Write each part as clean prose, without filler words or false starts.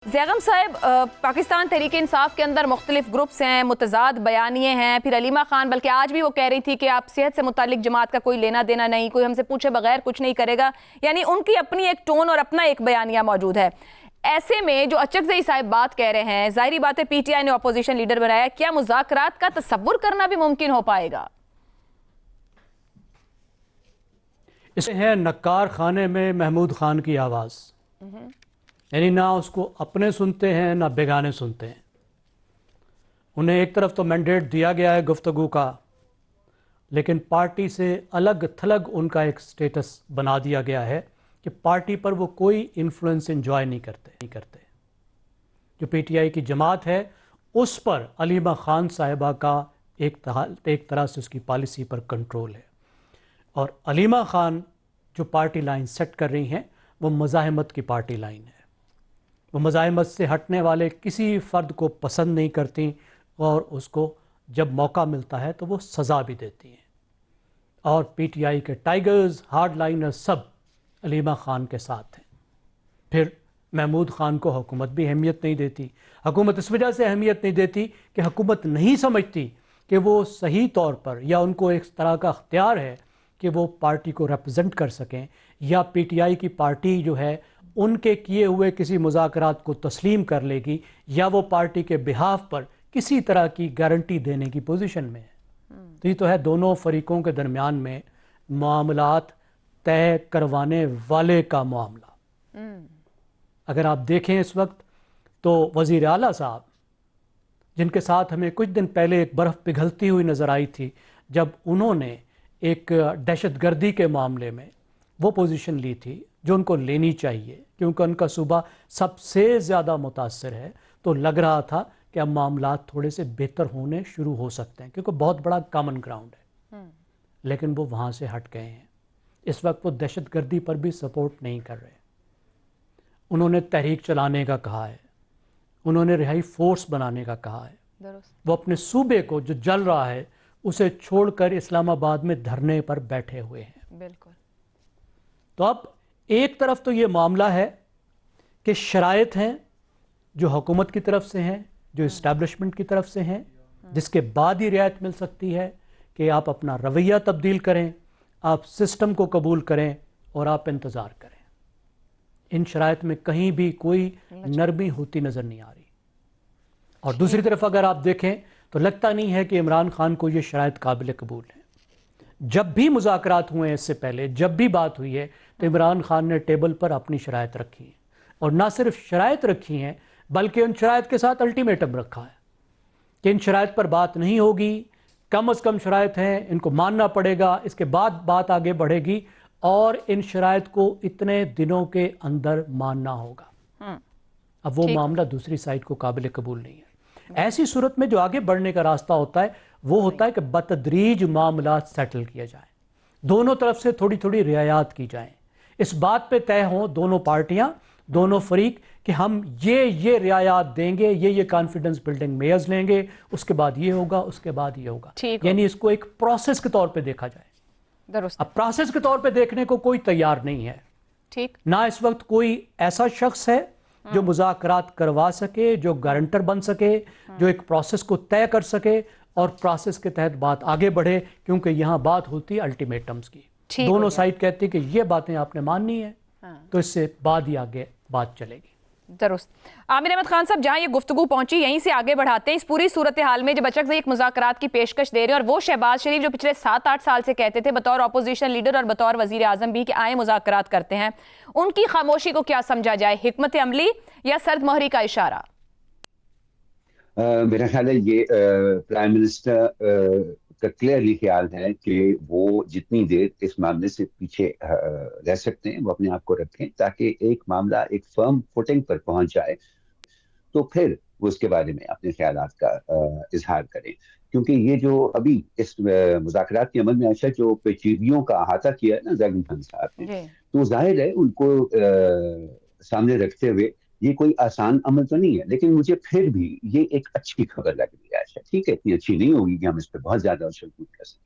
ज़ैगम साहब, पाकिस्तान तहरीक इंसाफ के अंदर मुख्तलिफ ग्रुप्स हैं, मुतज़ाद बयानिए हैं। फिर अलीमा खान बल्कि आज भी वो कह रही थी कि आप सेहत से मुतालिक जमात का कोई लेना देना नहीं, कोई हमसे पूछे बगैर कुछ नहीं करेगा। यानी उनकी अपनी एक टोन और अपना एक बयानिया मौजूद है। ऐसे में जो अचकज़ई साहब बात कह रहे हैं, जाहिर बात है PTI ने अपोजिशन लीडर बनाया, क्या मुज़ाकरात का तसव्वुर करना भी मुमकिन हो पाएगा? इसे है नक्कार खाने में महमूद खान की आवाज़, यानी ना उसको अपने सुनते हैं ना बेगाने सुनते हैं। उन्हें एक तरफ तो मैंडेट दिया गया है गुफ्तगू का, लेकिन पार्टी से अलग थलग उनका एक स्टेटस बना दिया गया है कि पार्टी पर वो कोई इन्फ्लुएंस एंजॉय नहीं करते। जो PTI की जमात है उस पर अलीमा खान साहिबा का एक तरह से उसकी पॉलिसी पर कंट्रोल है। और अलीमा खान जो पार्टी लाइन सेट कर रही हैं वो मज़ाहमत की पार्टी लाइन है। वो मज़ाहमत से हटने वाले किसी फ़र्द को पसंद नहीं करती और उसको जब मौका मिलता है तो वो सज़ा भी देती हैं। और PTI के टाइगर्स, हार्ड लाइनर्स सब अलीमा खान के साथ हैं। फिर महमूद खान को हुकूमत भी अहमियत नहीं देती। हुकूमत इस वजह से अहमियत नहीं देती कि हुकूमत नहीं समझती कि वो सही तौर पर, या उनको एक तरह का अख्तियार है कि वो पार्टी को रिप्रेजेंट कर सकें, या PTI की पार्टी जो है उनके किए हुए किसी मुज़ाकरात को तस्लीम कर लेगी, या वो पार्टी के बिहाफ पर किसी तरह की गारंटी देने की पोजीशन में है। तो ये तो है दोनों फरीकों के दरमियान में मामलात तय करवाने वाले का मामला। अगर आप देखें इस वक्त तो वज़ीर आला साहब, जिनके साथ हमें कुछ दिन पहले एक बर्फ़ पिघलती हुई नज़र आई थी, जब उन्होंने एक दहशतगर्दी के मामले में वो पोजीशन ली थी जो उनको लेनी चाहिए, क्योंकि उनका सूबा सबसे ज़्यादा मुतासर है, तो लग रहा था कि अब मामलात थोड़े से बेहतर होने शुरू हो सकते हैं, क्योंकि बहुत बड़ा कॉमन ग्राउंड है। लेकिन वो वहाँ से हट गए हैं। इस वक्त वो दहशतगर्दी पर भी सपोर्ट नहीं कर रहे। उन्होंने तहरीक चलाने का कहा है, उन्होंने रिहाई फोर्स बनाने का कहा है। वो अपने सूबे को जो जल रहा है उसे छोड़कर इस्लामाबाद में धरने पर बैठे हुए हैं। बिल्कुल। तो अब एक तरफ तो ये मामला है कि शराइत हैं जो हुकूमत की तरफ से हैं, जो इस्टेब्लिशमेंट की तरफ से हैं, जिसके बाद ही रियायत मिल सकती है कि आप अपना रवैया तब्दील करें, आप सिस्टम को कबूल करें और आप इंतज़ार करें। इन शराइत में कहीं भी कोई नरमी होती नज़र नहीं आ रही। और दूसरी तरफ अगर आप देखें तो लगता नहीं है कि इमरान खान को ये शराइत काबिल कबूल है। जब भी मुज़ाकरात हुए हैं इससे पहले, जब भी बात हुई है, तो इमरान खान ने टेबल पर अपनी शराइत रखी है, और ना सिर्फ शराइत रखी हैं बल्कि उन शराइत के साथ अल्टीमेटम रखा है कि इन शराइत पर बात नहीं होगी, कम अज़ कम शराइत हैं, इनको मानना पड़ेगा, इसके बाद बात आगे बढ़ेगी, और इन शराइत को इतने दिनों के अंदर मानना होगा। अब वो मामला दूसरी साइड को काबिल कबूल नहीं है। ऐसी सूरत में जो आगे बढ़ने का रास्ता होता है वो होता है कि बतदरीज मामला सेटल किया जाए, दोनों तरफ से थोड़ी थोड़ी रियायत की जाए, इस बात पे तय हों दोनों पार्टियां, दोनों फरीक, कि हम ये रियायत देंगे, ये कॉन्फिडेंस बिल्डिंग मेयर्स लेंगे, उसके बाद ये होगा, उसके बाद ये होगा। यानी इसको एक प्रोसेस के तौर पे देखा जाए। अब प्रोसेस के तौर पे देखने को कोई तैयार नहीं है। ठीक ना इस वक्त कोई ऐसा शख्स है जो मुज़ाकरात करवा सके, जो गारंटर बन सके, जो एक प्रोसेस को तय कर सके और प्रोसेस के तहत बात आगे बढ़े, क्योंकि यहाँ बात होती है अल्टीमेटम्स की। दोनों साइड कहती है कि ये बातें आपने माननी है, तो इससे बाद ही आगे बात चलेगी। दुरुस्त। आमिर अहमद खान साहब, जहाँ ये गुफ्तगू पहुंची यहीं से आगे बढ़ाते हैं। इस पूरी सूरत हाल में जब अचकज़ई एक मुज़ाकरात की पेशकश दे रहे हैं, और वो शहबाज शरीफ जो पिछले 7-8 साल से कहते थे बतौर अपोजिशन लीडर और बतौर वजीर आजम भी कि आए मुज़ाकरात करते हैं, उनकी खामोशी को क्या समझा जाए, हिकमत अमली या सर्द मोहरी का इशारा? मेरा ख्याल है ये प्राइम मिनिस्टर का क्लियरली ख्याल है कि वो जितनी देर इस मामले से पीछे रह सकते हैं वो अपने आप को रखें, ताकि एक मामला एक फर्म फुटिंग पर पहुंच जाए, तो फिर वो उसके बारे में अपने ख्यालात का इजहार करें। क्योंकि ये जो अभी इस मुज़ाकरात के अमल में अच्छा जो पेचीदगियों का अहाता किया है ना ज़ैगम खान साहब ने, तो जाहिर है उनको सामने रखते हुए ये कोई आसान अमल तो नहीं है, लेकिन मुझे फिर भी ये एक अच्छी खबर लग रही है। अच्छा ठीक है, इतनी अच्छी नहीं होगी कि हम इस पर बहुत ज्यादा उछल कूद कर सकें,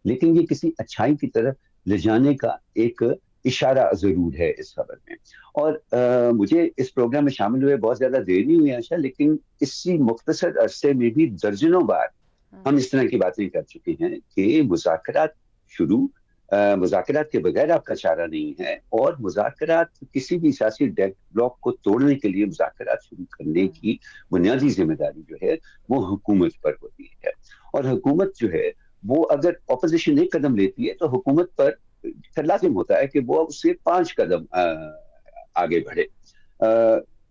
लेकिन ये किसी अच्छाई की तरफ ले जाने का एक इशारा जरूर है इस खबर में। और मुझे इस प्रोग्राम में शामिल हुए बहुत ज्यादा देर नहीं हुई आशा, लेकिन इसी मुख्तसर अरसे में भी दर्जनों बार हम इस तरह की बातें कर चुके हैं कि मुज़ाकरात शुरू, मुज़ाकरात के बगैर आपका चारा नहीं है, और मुज़ाकरात किसी भी सियासी डेडलॉक को तोड़ने के लिए मुज़ाकरात शुरू करने की बुनियादी जिम्मेदारी जो है वो हुकूमत पर होती है। और हुकूमत जो है वो अगर ऑपोजिशन एक कदम लेती है तो हुकूमत पर फिर लाजिम होता है कि वो उससे 5 कदम आगे बढ़े।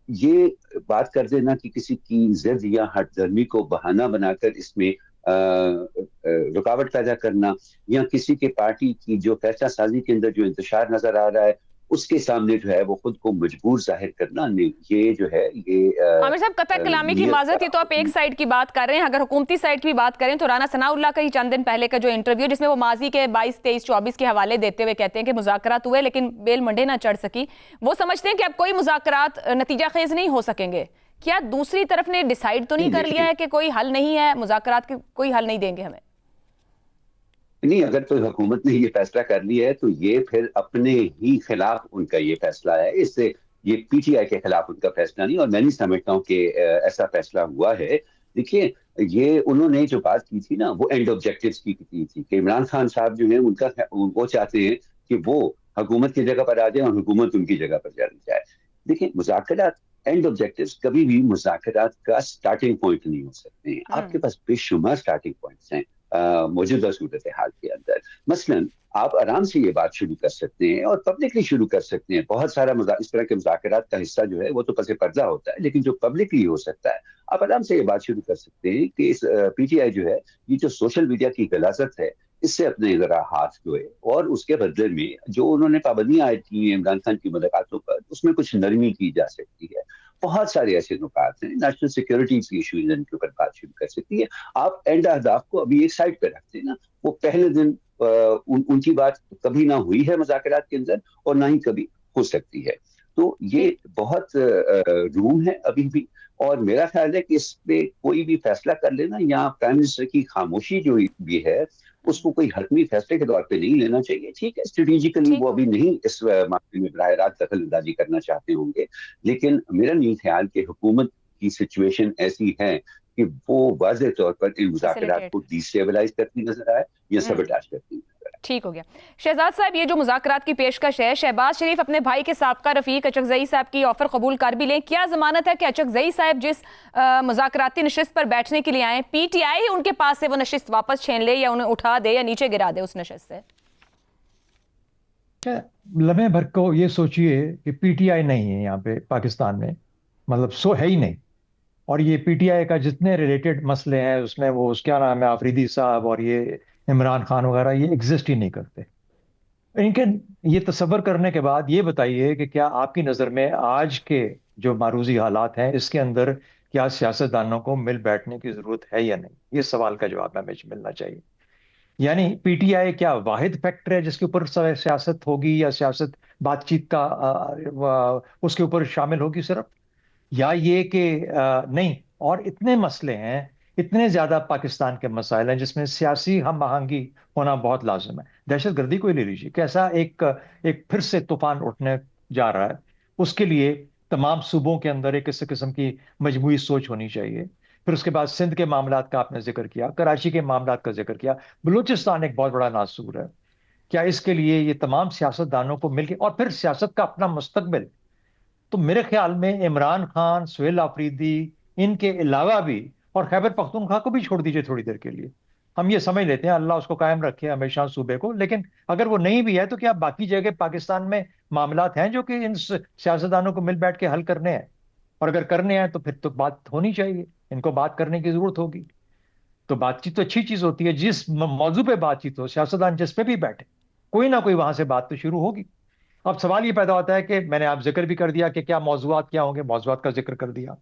ये बात कर देना कि किसी की जिद या हठधर्मी को बहाना बनाकर इसमें रुकावट पैदा करना, या किसी के पार्टी की जो फैसला साजी के अंदर जो इंतशार नजर आ रहा है उसके सामने जो है वो खुद को मजबूर जाहिर करना, ये जो है ये आमिर साहब, कतई कलामी की माजरत, ये तो आप एक साइड की बात कर रहे हैं। अगर हुकूमती साइड की बात करें तो राना सनाउल्लाह का ही चंद दिन पहले का जो इंटरव्यू, जिसमें वो माजी के 22, 23, 24 के हवाले देते हुए कहते हैं कि मुज़ाकरात हुए लेकिन बेल मंडे ना चढ़ सकी, वो समझते हैं कि अब कोई मुज़ाकरात नतीजा खेज नहीं हो सकेंगे। क्या दूसरी तरफ ने डिसाइड तो नहीं कर लिया है कि कोई हल नहीं है, मुज़ाकरात के कोई हल नहीं देंगे हमें? नहीं, अगर तो हुकूमत ने ये फैसला कर लिया है तो ये फिर अपने ही खिलाफ उनका ये फैसला है, इससे ये पीटीआई के खिलाफ उनका फैसला नहीं, और मैं नहीं समझता हूँ कि ऐसा फैसला हुआ है। देखिए, ये उन्होंने जो बात की थी ना वो एंड ऑब्जेक्टिव्स की थी कि इमरान खान साहब जो है उनका वो चाहते हैं कि वो हुकूमत की जगह पर आ जाए और हुकूमत उनकी जगह पर चली जाए। देखिए, मुज़ाकरात एंड ऑब्जेक्टिव्स कभी भी मुज़ाकरात का स्टार्टिंग पॉइंट नहीं हो सकते हैं। आपके पास बेशुमार स्टार्टिंग पॉइंट्स हैं मौजूदा सूरत हाल के अंदर। मसलन आप आराम से ये बात शुरू कर सकते हैं और पब्लिकली शुरू कर सकते हैं। बहुत सारा इस तरह के मुज़ाकरात का हिस्सा जो है वो तो पसे पर्दा होता है, लेकिन जो पब्लिकली हो सकता है, आप आराम से ये बात शुरू कर सकते हैं कि इस पीटीआई जो है ये जो सोशल मीडिया की गलाजत है इससे अपने जरा हाथ धोए, और उसके बदले में जो उन्होंने पाबंदियां आयद की हैं इमरान खान की मुलाकातों पर उसमें कुछ नरमी की जा सकती है। बहुत सारे ऐसे नुकात हैं, नेशनल सिक्योरिटी की इशू इनके ऊपर बात शुरू कर सकती है। आप एंड अहदाफ को अभी एक साइड पे रखते हैं ना, वो पहले दिन उनकी बात कभी ना हुई है मुज़ाकरात के अंदर और ना ही कभी हो सकती है। तो ये बहुत रूम है अभी भी, और मेरा ख्याल है कि इस पे कोई भी फैसला कर लेना या प्राइम मिनिस्टर की खामोशी जो भी है उसको कोई हतमी फैसले के तौर पे नहीं लेना चाहिए। ठीक है, स्ट्रेटेजिकली वो अभी नहीं इस मामले में बराह रास्त दखल अंदाजी करना चाहते होंगे, लेकिन मेरा नहीं ख्याल कि हुकूमत की सिचुएशन ऐसी है कि वो वाज़ेह तौर पर इन मुज़ाकरात को डिस्टेबलाइज करती नजर आए या सबटाश करती नजर आए। ठीक हो गया। शहजाद साहब, ये जो मुज़ाकरात की पेशकश है, शहबाज शरीफ अपने भाई के साबका रफीक अचकजई साहब की ऑफर कबूल कर भी लें, क्या जमानत है कि अचकजई साहब जिस मुज़ाकराती नशिस्त पर बैठने के लिए आए, पीटीआई उनके पास से वो नशिस्त वापस छीन ले या उन्हें उठा दे या नीचे गिरा दे उस नशिस्त से? लम्हे भर को ये सोचिए कि पीटीआई नहीं है यहाँ पे पाकिस्तान में, मतलब सो है ही नहीं। और ये पीटीआई का जितने रिलेटेड मसले हैं उसमें वो क्या नाम है, आफरीदी साहब और ये इमरान खान वगैरह, ये एग्जिस्ट ही नहीं करते। इनके ये तसव्वुर करने के बाद ये बताइए कि क्या आपकी नज़र में आज के जो मारूजी हालात हैं इसके अंदर क्या सियासतदानों को मिल बैठने की जरूरत है या नहीं, ये सवाल का जवाब हमें मिलना चाहिए। यानी पीटीआई क्या वाहिद फैक्टर है जिसके ऊपर सियासत होगी या सियासत बातचीत का उसके ऊपर शामिल होगी सिर्फ, या ये कि नहीं, और इतने मसले हैं, इतने ज्यादा पाकिस्तान के मसाइल हैं जिसमें सियासी हम आहंगी होना बहुत लाजिम है। दहशतगर्दी को ही ले लीजिए, कैसा एक फिर से तूफान उठने जा रहा है, उसके लिए तमाम सूबों के अंदर एक इस किस्म की मजमूई सोच होनी चाहिए। फिर उसके बाद सिंध के मामलात का आपने जिक्र किया, कराची के मामलात का जिक्र किया, बलूचिस्तान एक बहुत बड़ा नासूर है। क्या इसके लिए ये तमाम सियासतदानों को मिलकर, और फिर सियासत का अपना मुस्तकबिल, तो मेरे ख्याल में इमरान खान, सुहेल आफरीदी, इनके अलावा भी, और खैबर पख्तूनख्वा को भी छोड़ दीजिए थोड़ी देर के लिए, हम ये समझ लेते हैं अल्लाह उसको कायम रखे हमेशा सूबे को, लेकिन अगर वो नहीं भी है तो क्या बाकी जगह पाकिस्तान में मामलात हैं जो कि इन सियासतदानों को मिल बैठ के हल करने हैं? और अगर करने हैं तो फिर तो बात होनी चाहिए, इनको बात करने की जरूरत होगी। तो बातचीत तो अच्छी चीज होती है, जिस मौजू पे बातचीत हो, सियासतदान जिस पे भी बैठे, कोई ना कोई वहां से बात तो शुरू होगी। अब सवाल ये पैदा होता है कि मैंने आप जिक्र भी कर दिया कि क्या मौजूआत क्या होंगे, मौजूआत का जिक्र कर दिया।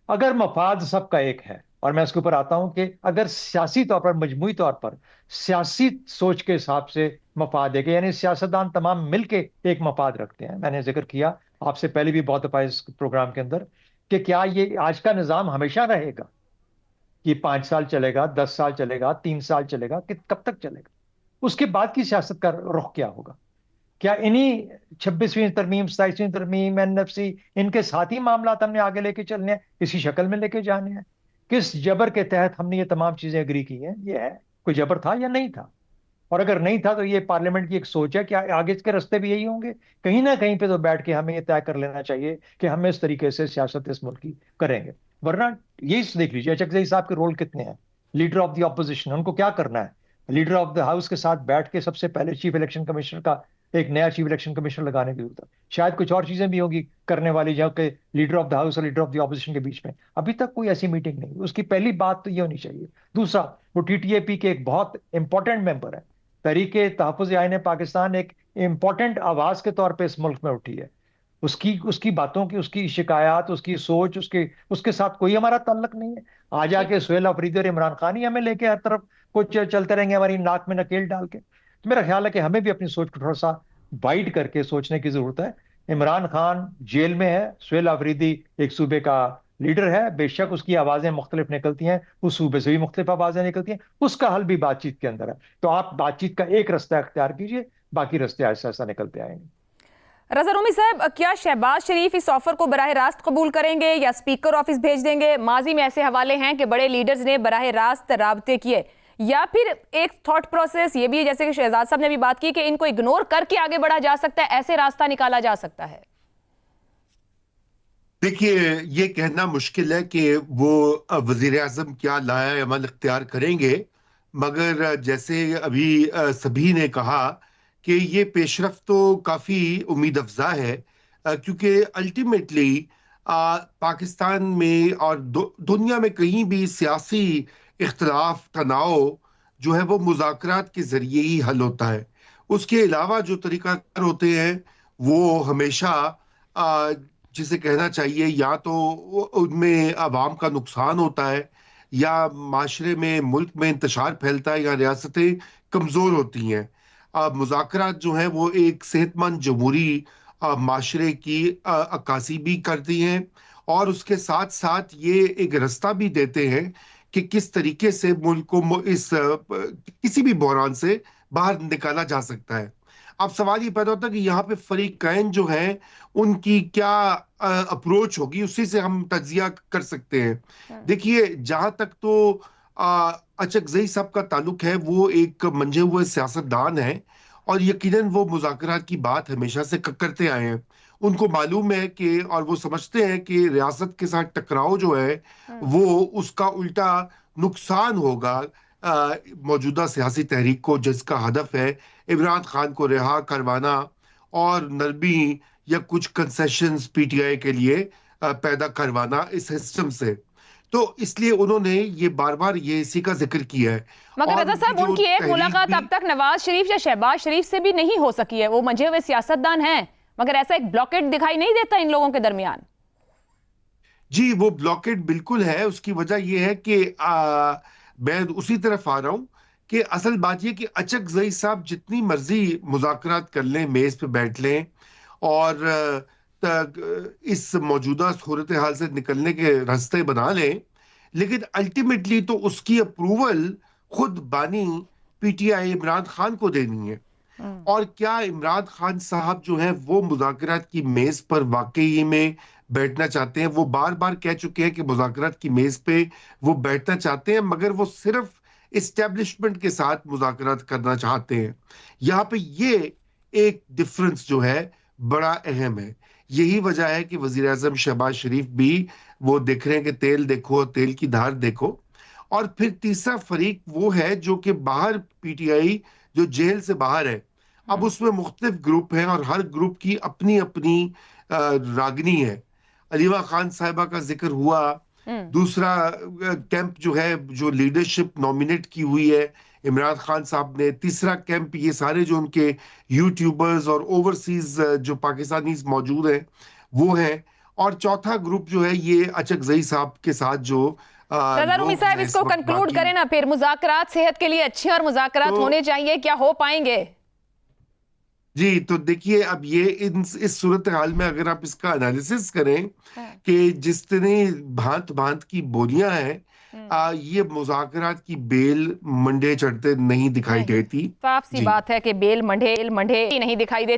अगर मफाद सबका एक है, और मैं इसके ऊपर आता हूं कि अगर सियासी तौर पर, मजमूई तौर पर, सियासी सोच के हिसाब से मफाद है, यानी सियासतदान तमाम मिलके एक मफाद रखते हैं। मैंने जिक्र किया आपसे पहले भी बहुत दफा इस प्रोग्राम के अंदर कि क्या ये आज का निजाम हमेशा रहेगा, कि 5 साल चलेगा, 10 साल चलेगा, 3 साल चलेगा, कि कब तक चलेगा? उसके बाद की सियासत का रुख क्या होगा? क्या इन्हीं 26वीं तरमीम, 27वीं तरमीम, एनएफसी, इनके साथ ही मामला हमने आगे लेके चलने हैं, इसी शक्ल में लेके जाने हैं? किस जबर के तहत हमने ये तमाम चीजें एग्री की हैं? ये है, कोई जबर था या नहीं था? और अगर नहीं था तो ये पार्लियामेंट की एक सोच है कि आगे के रास्ते भी यही होंगे। कहीं ना कहीं पे तो बैठ के हमें ये तय कर लेना चाहिए कि हम इस तरीके से सियासत इस मुल्क की करेंगे। वरना यही देख लीजिए अचक ज़ई साहब के रोल कितने हैं, लीडर ऑफ द ऑपोजिशन, उनको क्या करना है? लीडर ऑफ द हाउस के साथ बैठ के सबसे पहले चीफ इलेक्शन कमिश्नर का, एक नया चीफ इलेक्शन कमिश्नर लगाने की जरूरत है। शायद कुछ और चीजें भी होंगी करने वाली, जो कि लीडर ऑफ द हाउस और लीडर ऑफ द ऑपोजिशन के बीच में अभी तक कोई ऐसी मीटिंग नहीं। उसकी पहली बात तो ये होनी चाहिए। दूसरा, वो टीटीएपी के एक बहुत इंपॉर्टेंट मेंबर है। तहरीके तहफ़्फ़ुज़ आईन पाकिस्तान एक इंपॉर्टेंट आवाज के तौर पे इस मुल्क में उठी है। उसकी उसकी बातों की, उसकी शिकायत, उसकी सोच, उसके साथ कोई हमारा ताल्लुक नहीं है। आ जाके सुहेल अफरीदी और इमरान खान ही हमें लेके हर तरफ कुछ चलते रहेंगे, हमारी नाक में नकेल डाल के। तो मेरा ख्याल है कि हमें भी अपनी सोच को थोड़ा सा वाइड करके सोचने की जरूरत है। इमरान खान जेल में है, सुहेल अफरीदी एक सूबे का लीडर है, बेशक उसकी आवाजें मुख्तलिफ निकलती हैं, उस सूबे से भी मुख्तलिफ आवाजें निकलती हैं, उसका हल भी बातचीत के अंदर है। तो आप बातचीत का एक रास्ता अख्तियार कीजिए, बाकी रास्ते ऐसा ऐसा निकलते आएंगे। रज़ा रूमी साहब, क्या शहबाज शरीफ इस ऑफर को बराह रास्त कबूल करेंगे या स्पीकर ऑफिस भेज देंगे? माजी में ऐसे हवाले हैं कि बड़े लीडर्स ने बराह रास्त राबते किए, या फिर एक थॉट प्रोसेस ये भी है, जैसे कि शहजाद साहब ने भी बात की, कि इनको इग्नोर करके आगे बढ़ा जा सकता है, ऐसे रास्ता निकाला जा सकता है? देखिए, ये कहना मुश्किल है कि वो वजीर आजम क्या लाया अमल इख्तियार करेंगे, मगर जैसे अभी सभी ने कहा कि ये पेशरफ तो काफ़ी उम्मीद अफजा है, क्योंकि अल्टीमेटली पाकिस्तान में और दुनिया में कहीं भी सियासी इख्तलाफ तनाव जो है वो मुज़ाकरात के ज़रिए ही हल होता है। उसके अलावा जो तरीक़ाकार होते हैं वो हमेशा जिसे कहना चाहिए या तो उनमें अवाम का नुकसान होता है, या माशरे में, मुल्क में इंतशार फैलता है, या रियासतें कमज़ोर होती हैं। मुज़ाकरात जो हैं वो एक सेहतमंद जमहूरी माशरे की अक्कासी भी करती हैं, और उसके साथ साथ ये एक रास्ता भी देते हैं कि किस तरीके से मुल्क को इस किसी भी बहरान से बाहर निकाला जा सकता है। अब सवाल ये पैदा होता है कि यहाँ पे फरीकैन जो है उनकी क्या अप्रोच होगी, उसी से हम तज्जिया कर सकते हैं। देखिए, जहां तक तो अचक ज़ई साहब का ताल्लुक है, वो एक मंझे हुए सियासतदान है, और यकीनन वो मुज़ाकरात की बात हमेशा से करते आए हैं। उनको मालूम है कि, और वो समझते हैं कि रियासत के साथ टकराव जो है वो उसका उल्टा नुकसान होगा मौजूदा सियासी तहरीक को, जिसका हदफ है इमरान खान को रिहा करवाना और नरमी या कुछ कंसेशंस पीटीआई के लिए पैदा करवाना इस सिस्टम से। तो इसलिए उन्होंने ये बार बार ये इसी का जिक्र किया है। मगर रज़ा साहब, उनकी एक मुलाकात अब तक नवाज शरीफ या शहबाज शरीफ से भी नहीं हो सकी है। वो मंझे हुए सियासतदान हैं, मगर ऐसा एक ब्लॉकेट दिखाई नहीं देता इन लोगों के दरमियान। जी, वो ब्लॉकेट बिल्कुल है। उसकी वजह यह है कि मैं उसी तरफ आ रहा हूं कि असल बात यह कि अचक ज़ई साहब जितनी मर्जी मुज़ाकरात कर लें, मेज पे बैठ लें और इस मौजूदा सूरत हाल से निकलने के रास्ते बना लें, लेकिन अल्टीमेटली तो उसकी अप्रूवल खुद बानी पीटीआई इमरान खान को देनी है। और क्या इमरान खान साहब जो है वो मुज़ाकरात की मेज पर वाकई में बैठना चाहते हैं? वो बार बार कह चुके हैं कि मुज़ाकरात की मेज पे वो बैठना चाहते हैं, मगर वो सिर्फ इस्टेब्लिशमेंट के साथ मुज़ाकरात करना चाहते हैं। यहाँ पे ये एक डिफरेंस जो है बड़ा अहम है। यही वजह है कि वजीर आज़म शहबाज शरीफ भी वो देख रहे हैं कि तेल देखो, तेल की धार देखो। और फिर तीसरा फरीक वो है जो कि बाहर पीटीआई जो जेल से बाहर है, अब उसमें मुख्तलिफ ग्रुप हैं और हर ग्रुप की अपनी अपनी रागनी है। अलीमा खान साहिबा का जिक्र हुआ, दूसरा कैंप जो है जो लीडरशिप नॉमिनेट की हुई है इमरान खान साहब ने, तीसरा कैंप ये सारे जो उनके यूट्यूबर्स और ओवरसीज जो पाकिस्तानीज मौजूद हैं वो हैं, और चौथा ग्रुप जो है ये अचक ज़ई साहब के साथ जो रज़ा रूमी साहब, इसको कंक्लूड करें ना फिर। मुज़ाकरात सेहत के लिए अच्छे और मुज़ाकरात होने चाहिए, क्या हो पाएंगे? जी, तो देखिए, अब ये इस सूरत हाल में अगर आप इसका एनालिसिस करें कि जितनी भांत भांत की बोलियां हैं, ये मुज़ाकरात की बेल मंडे चढ़ते नहीं दिखाई देती। साफ सी बात है कि बेल मंडे नहीं दिखाई देती।